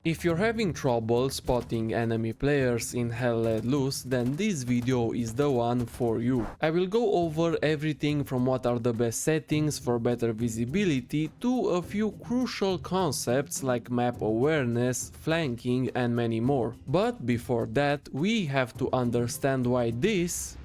If you're having trouble spotting enemy players in Hell Let Loose, then this video is the one for you. I will go over everything from what are the best settings for better visibility to a few crucial concepts like map awareness, flanking and many more. But before that, we have to understand why this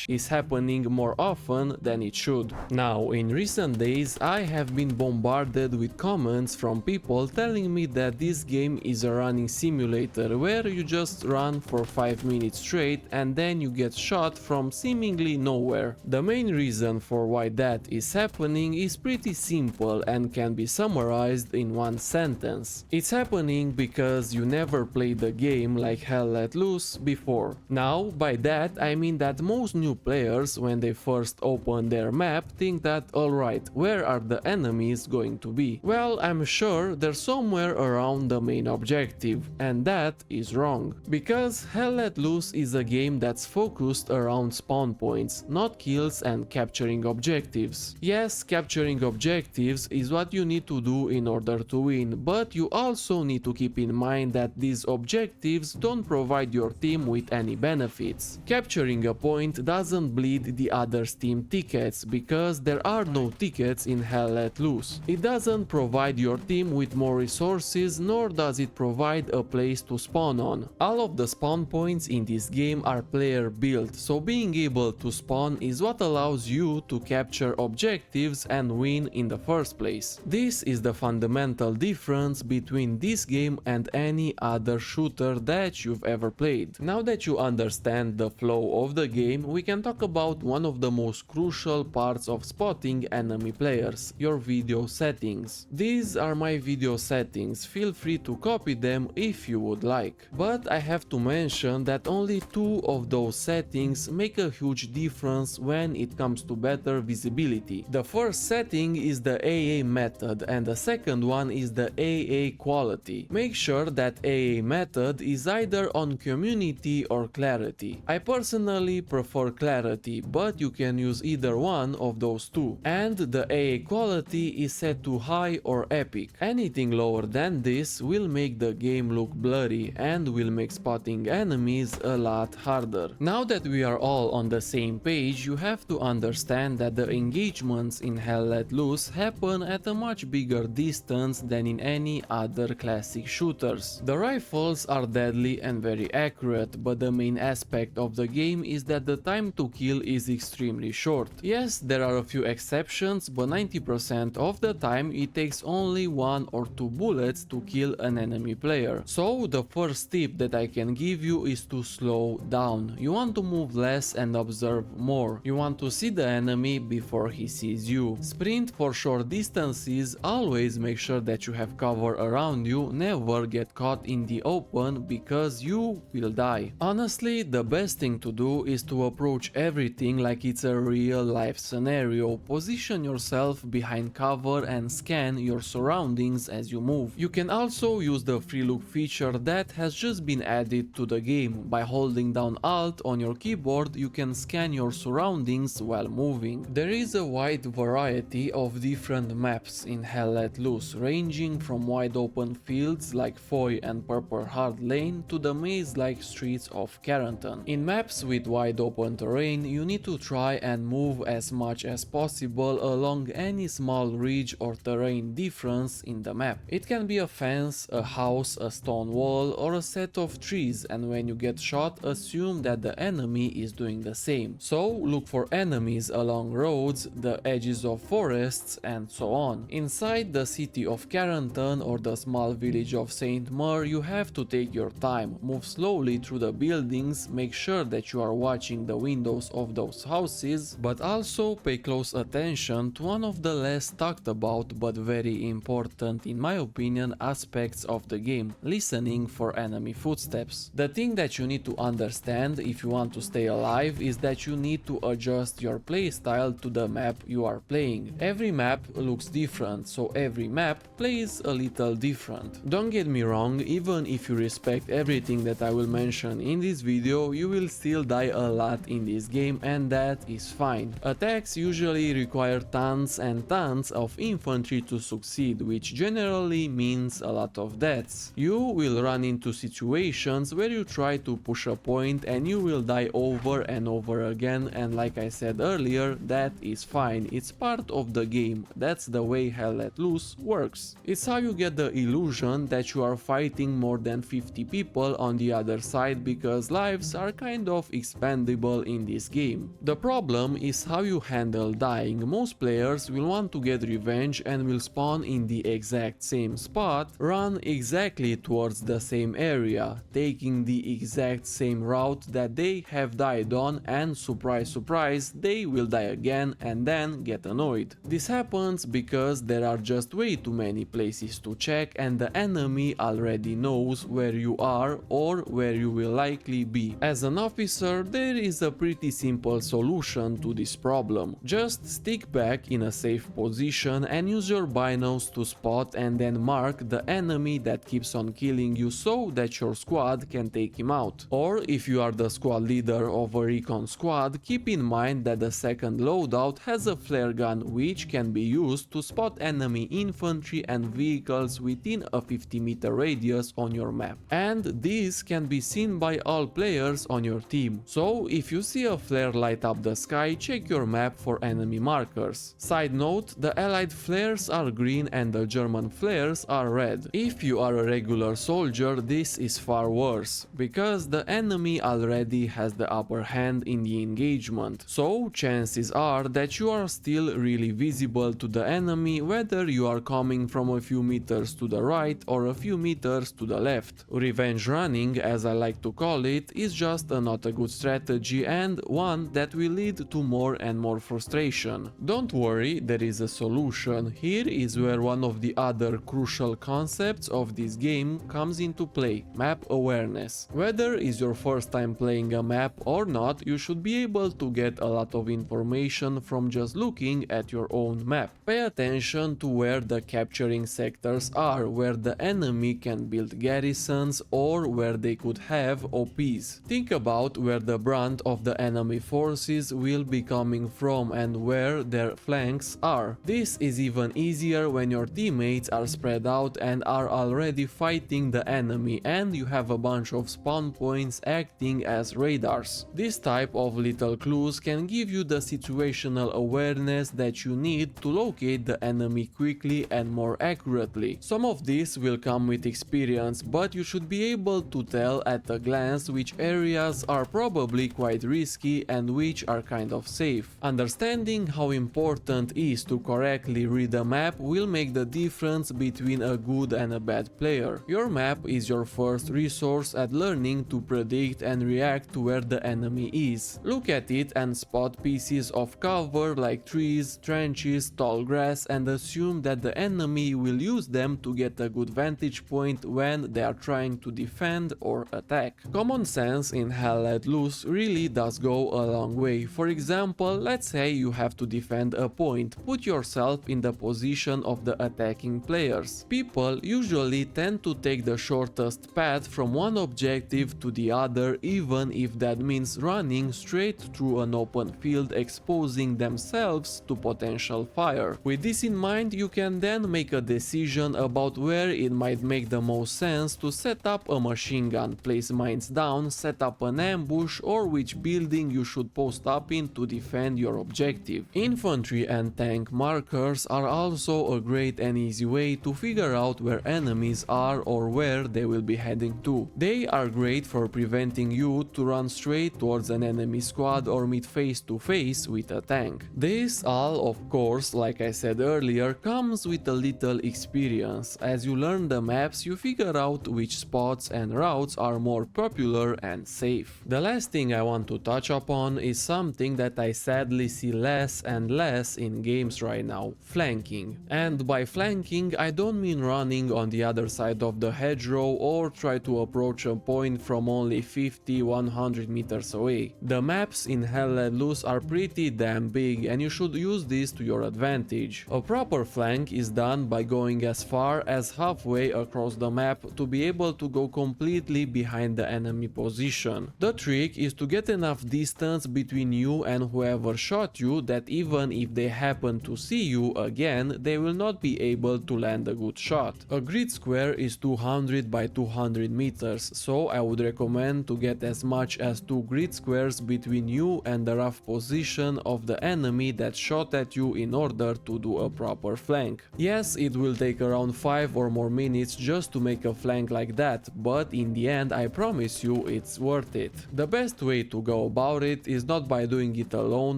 is happening more often than it should. Now, in recent days, I have been bombarded with comments from people telling me that this game is a running simulator where you just run for 5 minutes straight and then you get shot from seemingly nowhere. The main reason for why that is happening is pretty simple and can be summarized in one sentence. It's happening because you never played the game like Hell Let Loose before. Now, by that I mean that most new players, when they first open their map, think that alright, where are the enemies going to be? Well, I'm sure they're somewhere around the main objective, and that is wrong. Because Hell Let Loose is a game that's focused around spawn points, not kills and capturing objectives. Yes, capturing objectives is what you need to do in order to win, but you also need to keep in mind that these objectives don't provide your team with any benefits. Capturing a point doesn't bleed the other's team tickets, because there are no tickets in Hell Let Loose. It doesn't provide your team with more resources, nor does it provide a place to spawn on. All of the spawn points in this game are player built, so being able to spawn is what allows you to capture objectives and win in the first place. This is the fundamental difference between this game and any other shooter that you've ever played. Now that you understand the flow of the game, we can talk about one of the most crucial parts of spotting enemy players, your video settings. These are my video settings, feel free to copy them if you would like. But I have to mention that only two of those settings make a huge difference when it comes to better visibility. The first setting is the AA method and the second one is the AA quality. Make sure that AA method is either on community or clarity. I personally prefer clarity, but you can use either one of those two. And the AA quality is set to high or epic. Anything lower than this will make the game look blurry and will make spotting enemies a lot harder. Now that we are all on the same page, you have to understand that the engagements in Hell Let Loose happen at a much bigger distance than in any other classic shooters. The rifles are deadly and very accurate, but the main aspect of the game is that the time to kill is extremely short. Yes, there are a few exceptions, but 90% of the time it takes only 1 or 2 bullets to kill an enemy player. So the first tip that I can give you is to slow down. You want to move less and observe more. You want to see the enemy before he sees you. Sprint for short distances, always make sure that you have cover around you, never get caught in the open because you will die. Honestly, the best thing to do is to approach everything like it's a real life scenario. Position yourself behind cover and scan your surroundings as you move. You can also use the free look feature that has just been added to the game. By holding down Alt on your keyboard, you can scan your surroundings while moving. There is a wide variety of different maps in Hell Let Loose, ranging from wide open fields like Foy and Purple Hard Lane to the maze-like streets of Carrington. In maps with wide open terrain, you need to try and move as much as possible along any small ridge or terrain difference in the map. It can be a fence, a house, a stone wall, or a set of trees, and when you get shot, assume that the enemy is doing the same. So look for enemies along roads, the edges of forests, and so on. Inside the city of Carrington or the small village of St. Mur, you have to take your time, move slowly through the buildings, make sure that you are watching the windows of those houses, but also pay close attention to one of the less talked about but very important, in my opinion, aspects of the game: listening for enemy footsteps. The thing that you need to understand if you want to stay alive is that you need to adjust your playstyle to the map you are playing. Every map looks different, so every map plays a little different. Don't get me wrong, even if you respect everything that I will mention in this video, you will still die die a lot in this game, and that is fine. Attacks usually require tons and tons of infantry to succeed, which generally means a lot of deaths. You will run into situations where you try to push a point and you will die over and over again, and like I said earlier, that is fine. It's part of the game. That's the way Hell Let Loose works. It's how you get the illusion that you are fighting more than 50 people on the other side, because lives are kind of expendable in this game. The problem is how you handle dying. Most players will want to get revenge and will spawn in the exact same spot, run exactly towards the same area, taking the exact same route that they have died on, and surprise surprise, they will die again and then get annoyed. This happens because there are just way too many places to check and the enemy already knows where you are or where you will likely be. As an officer, there is a pretty simple solution to this problem. Just stick back in a safe position and use your binos to spot and then mark the enemy that keeps on killing you so that your squad can take him out. Or if you are the squad leader of a recon squad, keep in mind that the second loadout has a flare gun which can be used to spot enemy infantry and vehicles within a 50-meter radius on your map. And this can be seen by all players on your team. So if you see a flare light up the sky, check your map for enemy markers. Side note, the allied flares are green and the German flares are red. If you are a regular soldier, this is far worse, because the enemy already has the upper hand in the engagement. So chances are that you are still really visible to the enemy, whether you are coming from a few meters to the right or a few meters to the left. Revenge running, as I like to call it, is just not a good strategy and one that will lead to more and more frustration. Don't worry, there is a solution. Here is where one of the other crucial concepts of this game comes into play: map awareness. Whether it's your first time playing a map or not, you should be able to get a lot of information from just looking at your own map. Pay attention to where the capturing sectors are, where the enemy can build garrisons or where they could have OPs. Think about where the brunt of the enemy forces will be coming from and where their flanks are. This is even easier when your teammates are spread out and are already fighting the enemy and you have a bunch of spawn points acting as radars. This type of little clues can give you the situational awareness that you need to locate the enemy quickly and more accurately. Some of this will come with experience, but you should be able to tell at a glance which areas are probably quite risky and which are kind of safe. Understanding how important is to correctly read a map will make the difference between a good and a bad player. Your map is your first resource at learning to predict and react to where the enemy is. Look at it and spot pieces of cover like trees, trenches, tall grass, and assume that the enemy will use them to get a good vantage point when they are trying to defend or attack. Common sense in Hell Let Loose really does go a long way. For example, let's say you have to defend a point. Put yourself in the position of the attacking players. People usually tend to take the shortest path from one objective to the other, even if that means running straight through an open field, exposing themselves to potential fire. With this in mind, you can then make a decision about where it might make the most sense to set up a machine gun, place mines down, set up an ambush, or which building you should post up in to defend your objective. Infantry and tank markers are also a great and easy way to figure out where enemies are or where they will be heading to. They are great for preventing you to run straight towards an enemy squad or meet face to face with a tank. This all, of course, like I said earlier, comes with a little experience. As you learn the maps, you figure out which spots and routes are more popular and safe. The last thing I want to touch upon is something that I sadly see less and less in games right now: flanking. And by flanking, I don't mean running on the other side of the hedgerow or try to approach a point from only 50-100 meters away. The maps in Hell Let Loose are pretty damn big and you should use this to your advantage. A proper flank is done by going as far as halfway across the map to be able to go completely behind the enemy position. The trick trick is to get enough distance between you and whoever shot you that even if they happen to see you again, they will not be able to land a good shot. A grid square is 200 by 200 meters, so I would recommend to get as much as 2 grid squares between you and the rough position of the enemy that shot at you in order to do a proper flank. Yes, it will take around 5 or more minutes just to make a flank like that, but in the end I promise you it's worth it. The best way to go about it is not by doing it alone,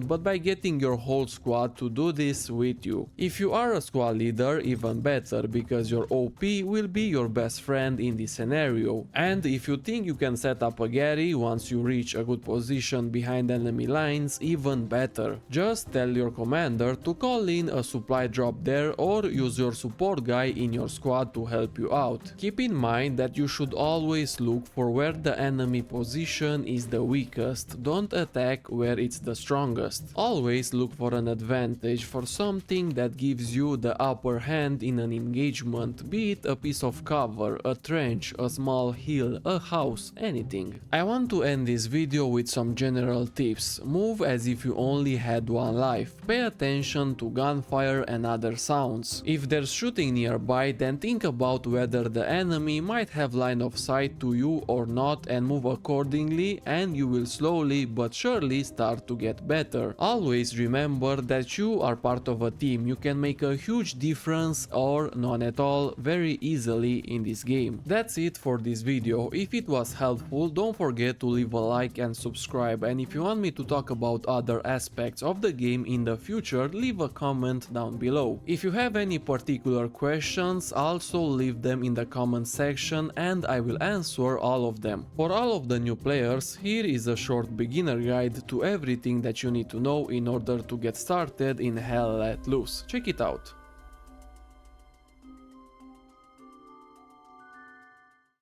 but by getting your whole squad to do this with you. If you are a squad leader, even better, because your OP will be your best friend in this scenario. And if you think you can set up a Gary once you reach a good position behind enemy lines, even better. Just tell your commander to call in a supply drop there or use your support guy in your squad to help you out. Keep in mind that you should always look for where the enemy position is the weakest, don't attack where it's the strongest. Always look for an advantage, for something that gives you the upper hand in an engagement, be it a piece of cover, a trench, a small hill, a house, anything. I want to end this video with some general tips. Move as if you only had one life. Pay attention to gunfire and other sounds. If there's shooting nearby, then think about whether the enemy might have line of sight to you or not and move accordingly, and you will slowly but surely start to get better. Always remember that you are part of a team. You can make a huge difference or none at all very easily in this game. That's it for this video. If it was helpful, don't forget to leave a like and subscribe, and if you want me to talk about other aspects of the game in the future, leave a comment down below. If you have any particular questions, also leave them in the comment section and I will answer all of them. For all of the new players, here is a short beginner guide to everything that you need to know in order to get started in Hell Let Loose. Check it out.